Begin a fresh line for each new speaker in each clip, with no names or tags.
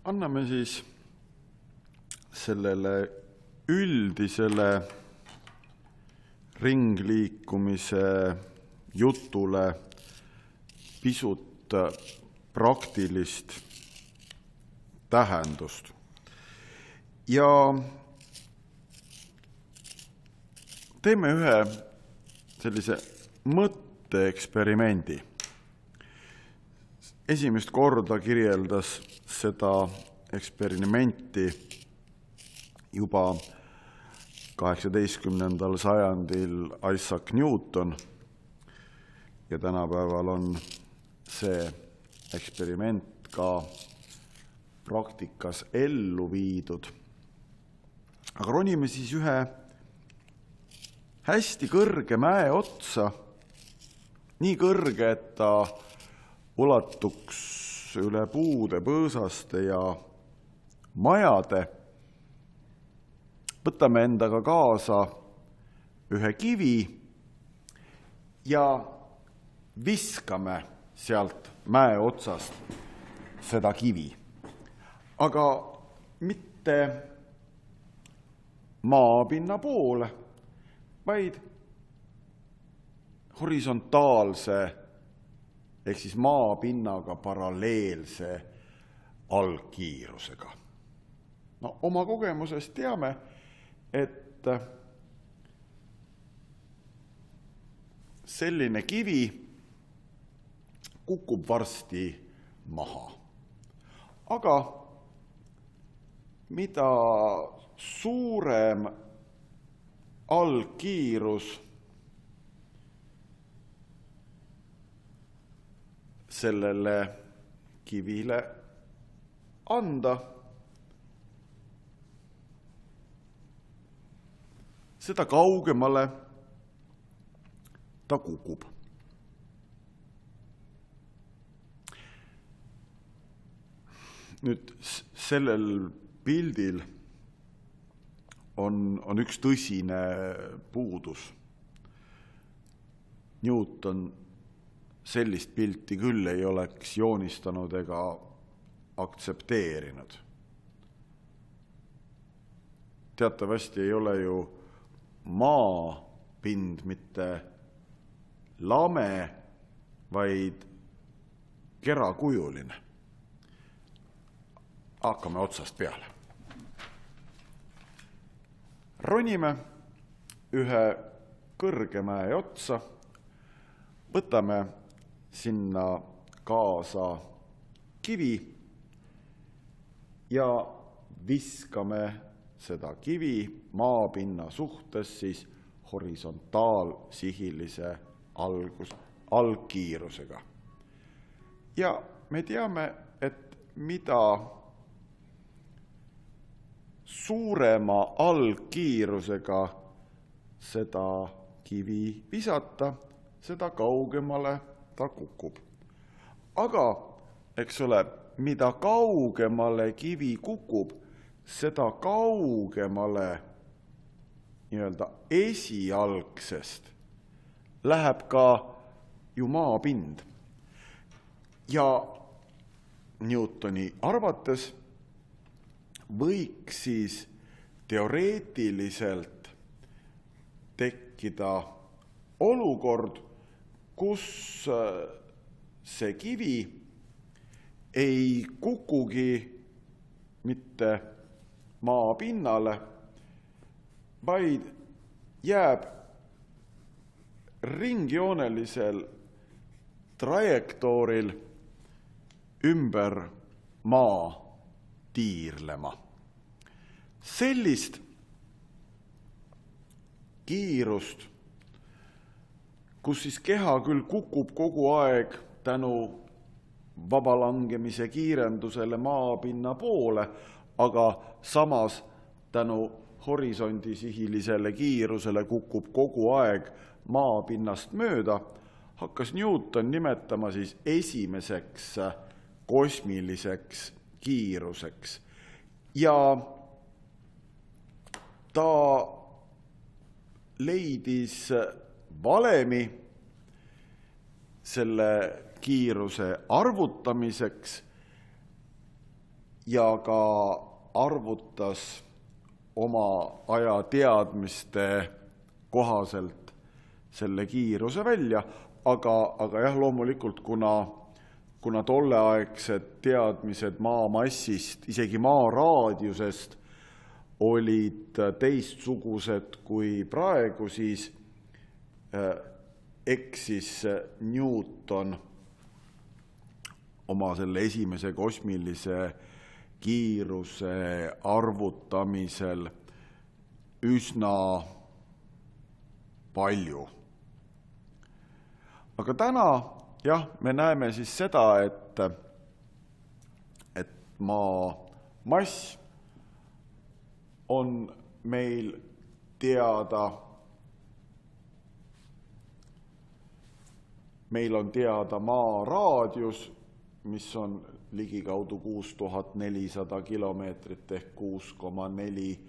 anname siis sellele üldisele ringliikumise jutule pisut praktilist tähendust. Ja teeme ühe sellise mõtteeksperimendi. Esimest korda kirjeldas seda eksperimenti juba 18. sajandil Isaac Newton ja tänapäeval on see eksperiment ka praktikas ellu viidud. Aga ronime siis ühe hästi kõrge mäe otsa, nii kõrge, et ta ulatuks üle puude, põõsaste ja majade. Võtame endaga kaasa ühe kivi ja viskame sealt mäe otsast seda kivi. Aga mitte maapinna poole, vaid horisontaalse ehk siis maapinnaga paralleelse algkiirusega. No, oma kogemusest teame, et selline kivi kukub varsti maha. Aga mida suurem algkiirus sellele kivile anda, seda kaugemale ta kukub. Nüüd sellel pildil on üks tõsine puudus. Newton sellist pilti küll ei oleks joonistanud ega aktsepteerinud. Teatavasti ei ole ju maapind mitte lame, vaid kerakujuline. Hakkame otsast peale. Ronime ühe kõrge mäe otsa, võtame sinna kaasa kivi ja viskame seda kivi maapinna suhtes siis horisontaalsihilise algkiirusega. Ja me teame, et mida suurema algkiirusega seda kivi visata, seda kaugemale ta kukub. Aga, eks ole, mida kaugemale kivi kukub, seda kaugemale nii-öelda esialgsest läheb ka ju maapind. Ja Newtoni arvates võiks siis teoreetiliselt tekkida olukord, kus see kivi ei kukugi mitte maapinnale, vaid jääb ringjoonelisel trajektooril ümber maa tiirlema. Sellist kiirust, kus siis keha küll kukub kogu aeg tänu vabalangemise kiirendusele maapinna poole, aga samas tänu horisondisihilisele kiirusele kukub kogu aeg maapinnast mööda, hakkas Newton nimetama siis esimeseks kosmiliseks kiiruseks. Ja ta leidis valemi selle kiiruse arvutamiseks ja ka arvutas oma aja teadmiste kohaselt selle kiiruse välja, aga jah, loomulikult, kuna tolleaegsed teadmised maamassist, isegi maa raadiusest olid teistsugused kui praegu, siis eksis Newton oma selle esimese kosmilise kiiruse arvutamisel üsna palju. Aga täna, jah, me näeme siis seda, et maa mass on meil teada. Meil on teada maa raadius, mis on ligikaudu 6400 kilomeetrit ehk 6,4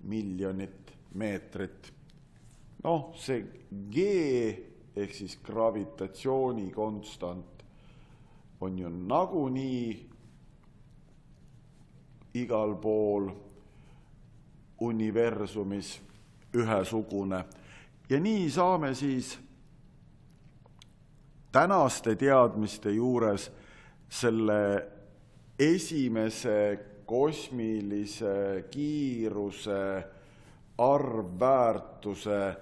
miljonit meetrit. See G ehk siis gravitatsiooni-konstant on ju nagunii igal pool universumis ühesugune. Ja nii saame siis tänaste teadmiste juures selle esimese kosmilise kiiruse arvväärtuse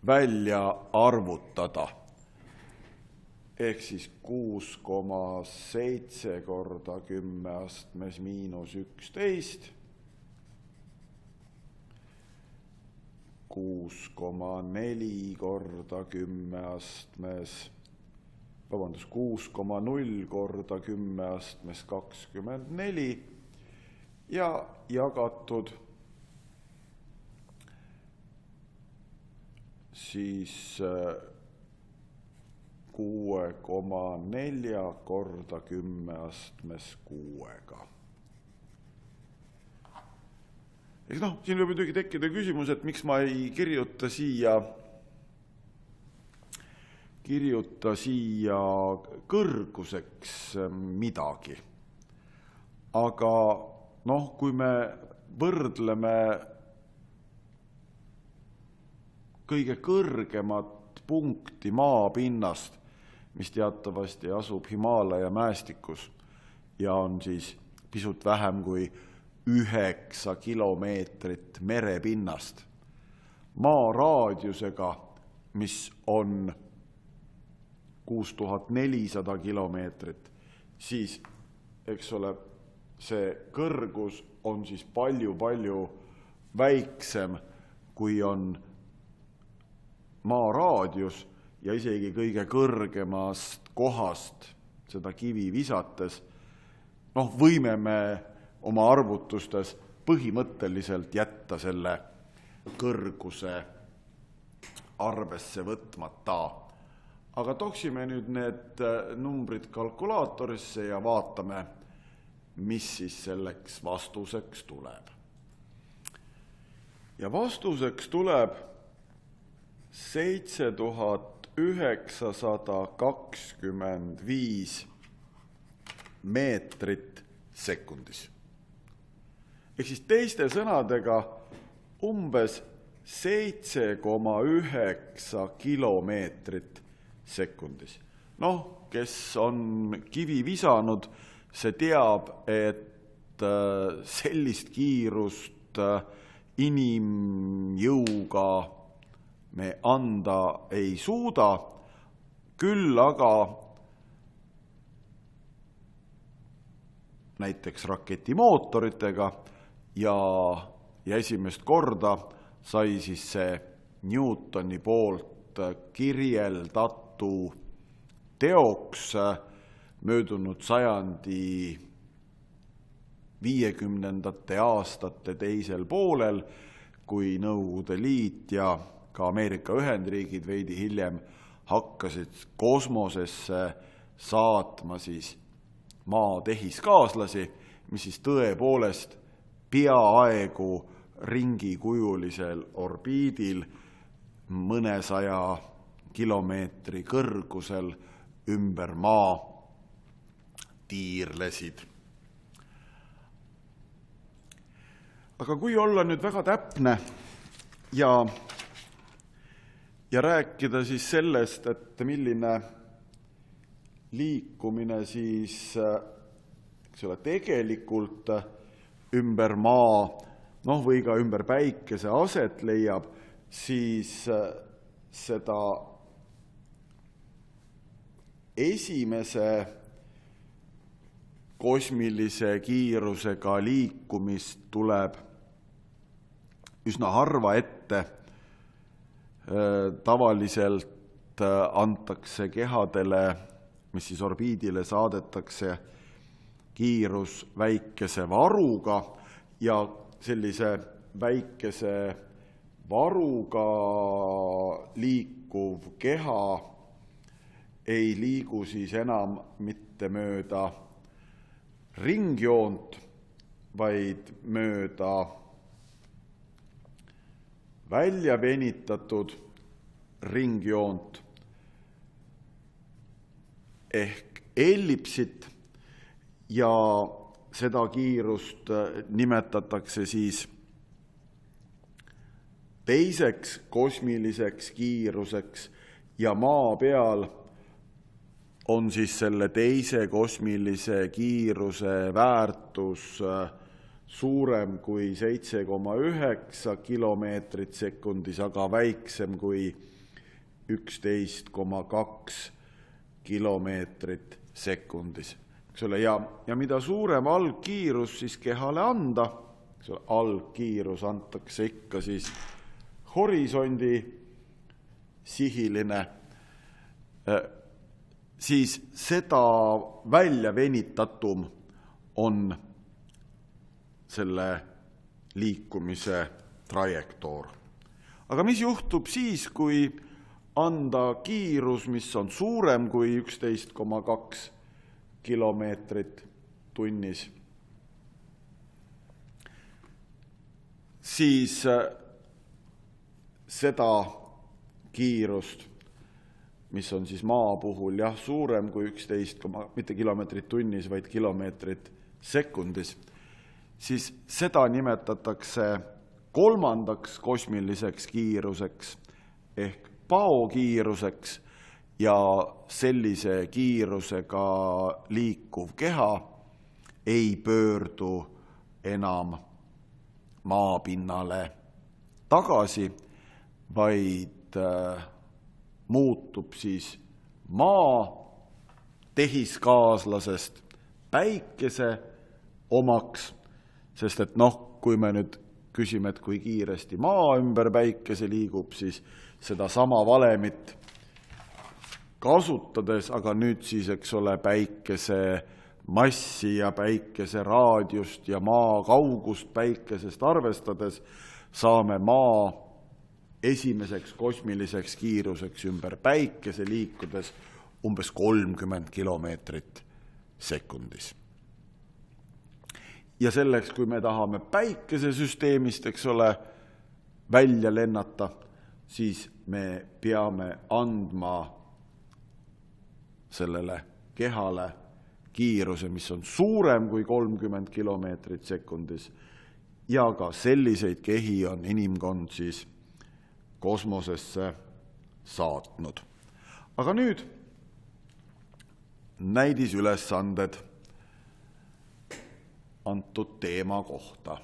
välja arvutada. Ehk siis 6,7 korda 10 astmes miinus 11, 6,4 korda 10 astmes, 6,0 korda 10 astmes 24 ja jagatud siis 6,4 korda 10 astmes 6-ga. Siin võib muidugi tekkida küsimus, et miks ma ei kirjuta siia kõrguseks midagi. Aga kui me võrdleme kõige kõrgemat punkti maapinnast, mis teatavasti asub Himaalaja mäestikus ja on siis pisut vähem kui 9 kilomeetrit merepinnast, maa raadiusega, mis on 6400 kilomeetrit, siis, eks ole, see kõrgus on siis palju väiksem, kui on maa raadius ja isegi kõige kõrgemast kohast seda kivi visates, võime me oma arvutustes põhimõtteliselt jätta selle kõrguse arvesse võtmata. Aga toksime nüüd need numbrid kalkulaatorisse ja vaatame, mis siis selleks vastuseks tuleb. Ja vastuseks tuleb 7925 meetrit sekundis. Ehk siis teiste sõnadega umbes 7,9 kilomeetrit sekundis. Kes on kivi visanud, see teab, et sellist kiirust inimjõuga me anda ei suuda, küll aga näiteks raketimootoritega ja esimest korda sai siis see Newtoni poolt kirjeldatu teoks möödunud sajandi 50. aastate teisel poolel, kui Nõukogude Liit ja ka Ameerika Ühendriigid veidi hiljem hakkasid kosmosesse saatma siis maa tehiskaaslasi, mis siis tõepoolest peaaegu ringikujulisel orbiidil mõnesaja kilomeetri kõrgusel ümber maa tiirlesid. Aga kui olla nüüd väga täpne ja rääkida siis sellest, et milline liikumine siis tegelikult ümber maa, või ka ümber päikese aset leiab, siis seda esimese kosmilise kiirusega liikumist tuleb üsna harva ette. Tavaliselt antakse kehadele, mis siis orbiidile saadetakse, kiirus väikese varuga ja sellise väikese varuga liikuv keha ei liigu siis enam mitte mööda ringjoont, vaid mööda välja venitatud ringjoont ehk ellipsit ja seda kiirust nimetatakse siis teiseks kosmiliseks kiiruseks ja maa peal on siis selle teise kosmilise kiiruse väärtus suurem kui 7,9 kilomeetrit sekundis, aga väiksem kui 11,2 kilomeetrit sekundis. Ja mida suurem algkiirus siis kehale anda, algkiirus antakse ikka siis horisondi sihiline, siis seda välja venitatum on selle liikumise trajektoor. Aga mis juhtub siis, kui anda kiirus, mis on suurem kui 11,2 kilomeetrit tunnis? Siis seda kiirust, mis on siis maa puhul suurem kui 11, mitte kilomeetrit tunnis, vaid kilomeetrit sekundis, siis seda nimetatakse kolmandaks kosmiliseks kiiruseks ehk paokiiruseks ja sellise kiirusega liikuv keha ei pöördu enam maapinnale tagasi, vaid muutub siis maa tehiskaaslasest päikese omaks, sest et kui me nüüd küsime, et kui kiiresti maa ümber päikese liigub, siis seda sama valemit kasutades, aga nüüd siis, päikese massi ja päikese raadiust ja maa kaugust päikesest arvestades saame maa esimeseks kosmiliseks kiiruseks ümber päikese liikudes umbes 30 kilomeetrit sekundis. Ja selleks, kui me tahame päikesesüsteemist, välja lennata, siis me peame andma sellele kehale kiiruse, mis on suurem kui 30 kilomeetrit sekundis, ja ka selliseid kehi on inimkond siis kosmosesse saatnud. Aga nüüd näidisülesanded antud teema kohta.